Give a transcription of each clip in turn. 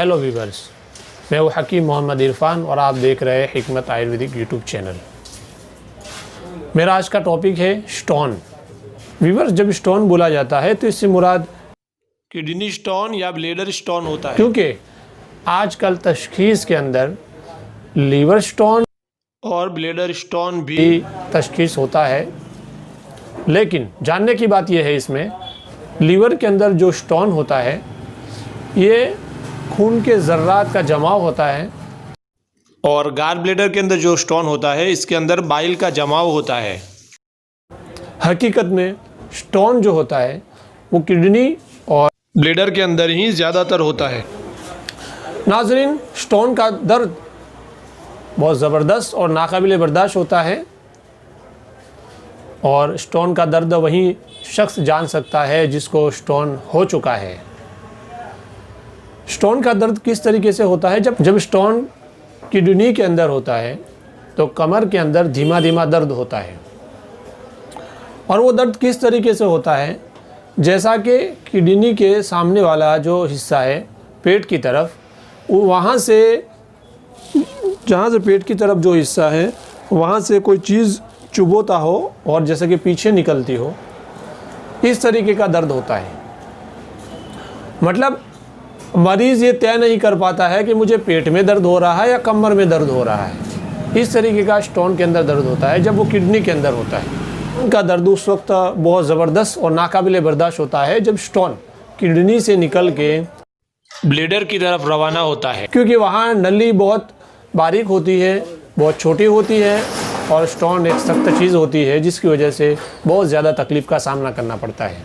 Hello viewers, मैं वो हकीम मोहम्मद इरफान और आप देख रहे हैं हिकमत आयुर्वेदिक यूट्यूब चैनल। मेरा आज का टॉपिक है स्टोन। वीवर्स, जब स्टोन बोला जाता है तो इससे मुराद किडनी स्टोन या ब्लैडर स्टोन होता है, क्योंकि आजकल तशखीस के अंदर लीवर स्टोन और ब्लैडर स्टोन भी तशखीस होता है। लेकिन जानने की बात यह है, इसमें लीवर के अंदर जो स्टोन होता है ये खून के ज़र्रात का जमाव होता है, और गाल ब्लैडर के अंदर जो स्टोन होता है इसके अंदर बाइल का जमाव होता है। हकीकत में स्टोन जो होता है वो किडनी और ब्लैडर के अंदर ही ज़्यादातर होता है। नाज़रीन, स्टोन का दर्द बहुत ज़बरदस्त और नाकाबिले बर्दाश्त होता है, और स्टोन का दर्द वही शख्स जान सकता है जिसको स्टोन हो चुका है। स्टोन का दर्द किस तरीके से होता है? जब स्टोन किडनी के अंदर होता है तो कमर के अंदर धीमा धीमा दर्द होता है, और वो दर्द किस तरीके से होता है? जैसा कि किडनी के सामने वाला जो हिस्सा है पेट की तरफ, वो वहाँ से जहाँ से पेट की तरफ जो हिस्सा है वहाँ से कोई चीज़ चुभोता हो और जैसे कि पीछे निकलती हो, इस तरीके का दर्द होता है। मतलब मरीज़ ये तय नहीं कर पाता है कि मुझे पेट में दर्द हो रहा है या कमर में दर्द हो रहा है। इस तरीके का स्टोन के अंदर दर्द होता है जब वो किडनी के अंदर होता है। उनका दर्द उस वक्त बहुत ज़बरदस्त और नाकाबिले बर्दाश्त होता है जब स्टोन किडनी से निकल के ब्लैडर की तरफ रवाना होता है, क्योंकि वहाँ नली बहुत बारीक होती है, बहुत छोटी होती है, और स्टोन एक सख्त चीज़ होती है जिसकी वजह से बहुत ज़्यादा तकलीफ़ का सामना करना पड़ता है।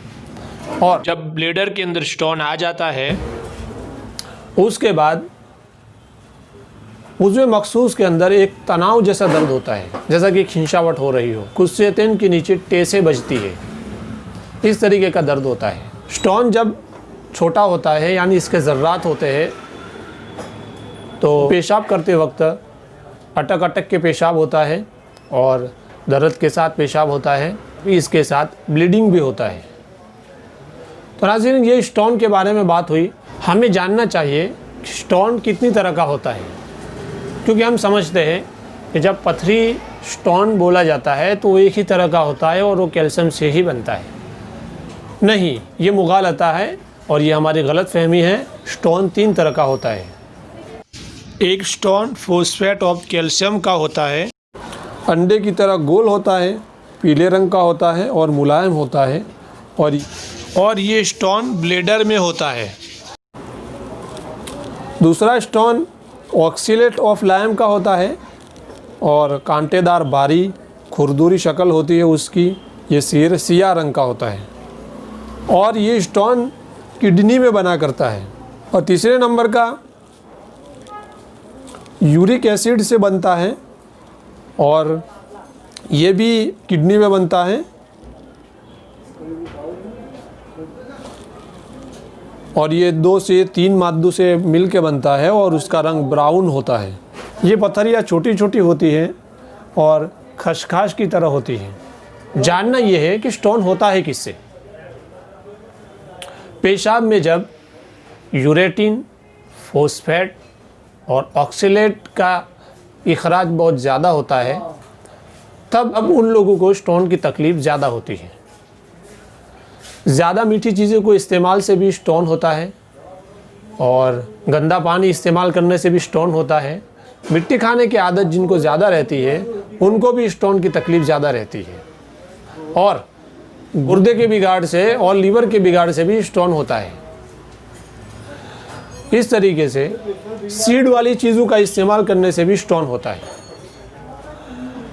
और जब ब्लैडर के अंदर स्टोन आ जाता है उसके बाद उज़्वे मखसूस के अंदर एक तनाव जैसा दर्द होता है, जैसा कि खिंचावट हो रही हो, कुस्सेतन के नीचे टेसे बजती है, इस तरीके का दर्द होता है। स्टोन जब छोटा होता है यानी इसके ज़र्रात होते हैं तो पेशाब करते वक्त अटक अटक के पेशाब होता है और दर्द के साथ पेशाब होता है, इसके साथ ब्लीडिंग भी होता है। तो नाज़रीन, ये स्टोन के बारे में बात हुई। हमें जानना चाहिए कि स्टोन कितनी तरह का होता है, क्योंकि हम समझते हैं कि जब पथरी स्टोन बोला जाता है तो वो एक ही तरह का होता है और वो कैल्शियम से ही बनता है। नहीं, ये मुगालता है और ये हमारी गलत फहमी है। स्टोन 3 तरह का होता है। एक स्टोन फॉस्फेट ऑफ कैल्शियम का होता है, अंडे की तरह गोल होता है, पीले रंग का होता है और मुलायम होता है, और ये स्टोन ब्लैडर में होता है। दूसरा स्टोन ऑक्सीलेट ऑफ लाइम का होता है और कांटेदार बारी खुरदुरी शक्ल होती है उसकी, ये सिया रंग का होता है, और ये स्टोन किडनी में बना करता है। और तीसरे नंबर का यूरिक एसिड से बनता है और ये भी किडनी में बनता है, और ये 2 से 3 मादों से मिल के बनता है और उसका रंग ब्राउन होता है। ये पत्थरियाँ छोटी छोटी होती हैं और खसखस की तरह होती हैं। जानना ये है कि स्टोन होता है किससे? पेशाब में जब यूरेटिन, फॉस्फेट और ऑक्सीलेट का इखराज बहुत ज़्यादा होता है, तब अब उन लोगों को स्टोन की तकलीफ़ ज़्यादा होती है। ज़्यादा मीठी चीज़ों को इस्तेमाल से भी स्टोन होता है, और गंदा पानी इस्तेमाल करने से भी स्टोन होता है। मिट्टी खाने की आदत जिनको ज़्यादा रहती है उनको भी स्टोन की तकलीफ़ ज़्यादा रहती है, और गुर्दे के बिगाड़ से और लीवर के बिगाड़ से भी स्टोन होता है। इस तरीके से सीड वाली चीज़ों का इस्तेमाल करने से भी स्टोन होता है।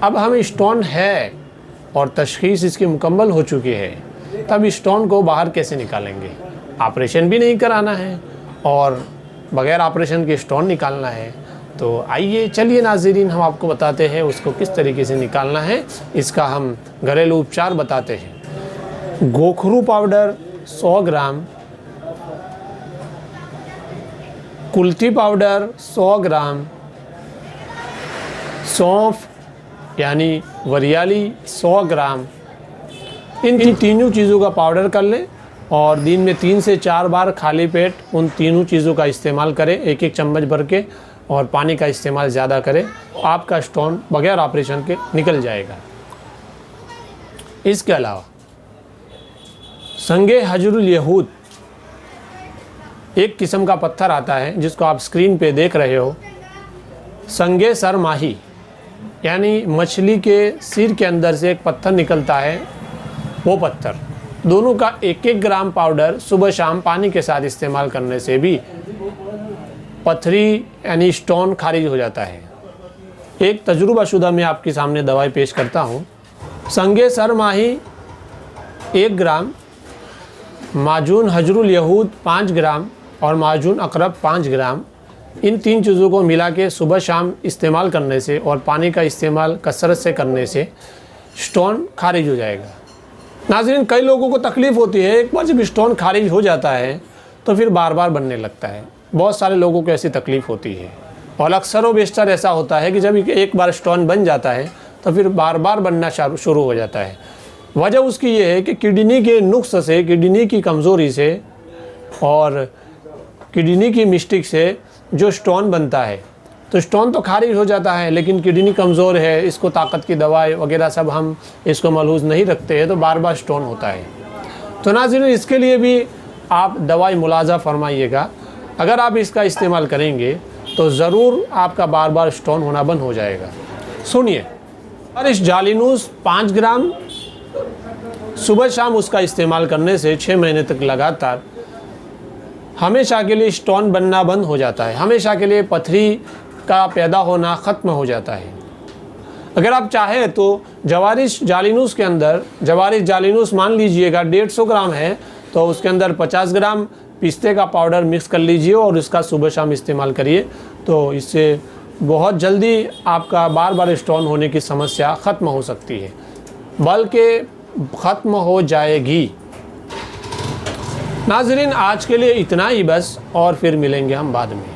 अब हम स्टोन है और तशख़ीस इसकी मुकम्मल हो चुकी है, तब स्टोन को बाहर कैसे निकालेंगे? ऑपरेशन भी नहीं कराना है और बग़ैर ऑपरेशन के स्टोन निकालना है। तो आइए चलिए नाज़रीन, हम आपको बताते हैं उसको किस तरीके से निकालना है। इसका हम घरेलू उपचार बताते हैं। गोखरू पाउडर 100 ग्राम, कुल्थी पाउडर 100 ग्राम, सौंफ यानी वरियाली 100 ग्राम, इन तीनों चीज़ों का पाउडर कर लें और दिन में 3 से 4 बार खाली पेट उन तीनों चीज़ों का इस्तेमाल करें, एक एक चम्मच भर के, और पानी का इस्तेमाल ज़्यादा करें। आपका स्टोन बगैर ऑपरेशन के निकल जाएगा। इसके अलावा संगे हजरुल यहूद एक किस्म का पत्थर आता है जिसको आप स्क्रीन पे देख रहे हो। संगे सर माही यानी मछली के सिर के अंदर से एक पत्थर निकलता है, वो पत्थर, दोनों का 1-1 ग्राम पाउडर सुबह शाम पानी के साथ इस्तेमाल करने से भी पथरी यानी स्टोन खारिज हो जाता है। एक तजुर्बाशुदा मैं आपके सामने दवाई पेश करता हूँ। संगे सर माही 1 ग्राम, माजून हजरुल यहूद 5 ग्राम और माजून अकरब 5 ग्राम, इन 3 चीज़ों को मिला के सुबह शाम इस्तेमाल करने से और पानी का इस्तेमाल कसरत से करने से स्टोन खारिज हो जाएगा। नाज़रीन, कई लोगों को तकलीफ़ होती है, एक बार जब स्टोन खारिज हो जाता है तो फिर बार बार बनने लगता है। बहुत सारे लोगों को ऐसी तकलीफ़ होती है और अक्सर व बेशतर ऐसा होता है कि जब एक बार स्टोन बन जाता है तो फिर बार बार बनना शुरू हो जाता है। वजह उसकी ये है कि किडनी के नुक्स से, किडनी की कमज़ोरी से और किडनी की मिस्टेक से जो स्टोन बनता है, तो स्टोन तो खारिज हो जाता है लेकिन किडनी कमज़ोर है, इसको ताकत की दवाई वगैरह सब हम इसको मलहूज़ नहीं रखते हैं, तो बार बार स्टोन होता है। तो नाज़रीन, इसके लिए भी आप दवाई मुलाज़ा फरमाइएगा। अगर आप इसका इस्तेमाल करेंगे तो ज़रूर आपका बार बार स्टोन होना बंद हो जाएगा। सुनिए, और इस जालिनूस 5 ग्राम सुबह शाम उसका इस्तेमाल करने से 6 महीने तक लगातार हमेशा के लिए स्टोन बनना बंद हो जाता है, हमेशा के लिए पथरी का पैदा होना ख़त्म हो जाता है। अगर आप चाहें तो जवारिश जालिनूस के अंदर, जवारिश जालिनूस मान लीजिएगा 150 ग्राम है, तो उसके अंदर 50 ग्राम पिस्ते का पाउडर मिक्स कर लीजिए और इसका सुबह शाम इस्तेमाल करिए, तो इससे बहुत जल्दी आपका बार बार स्टोन होने की समस्या ख़त्म हो सकती है, बल्कि ख़त्म हो जाएगी। नाज़रीन, आज के लिए इतना ही बस, और फिर मिलेंगे हम बाद में।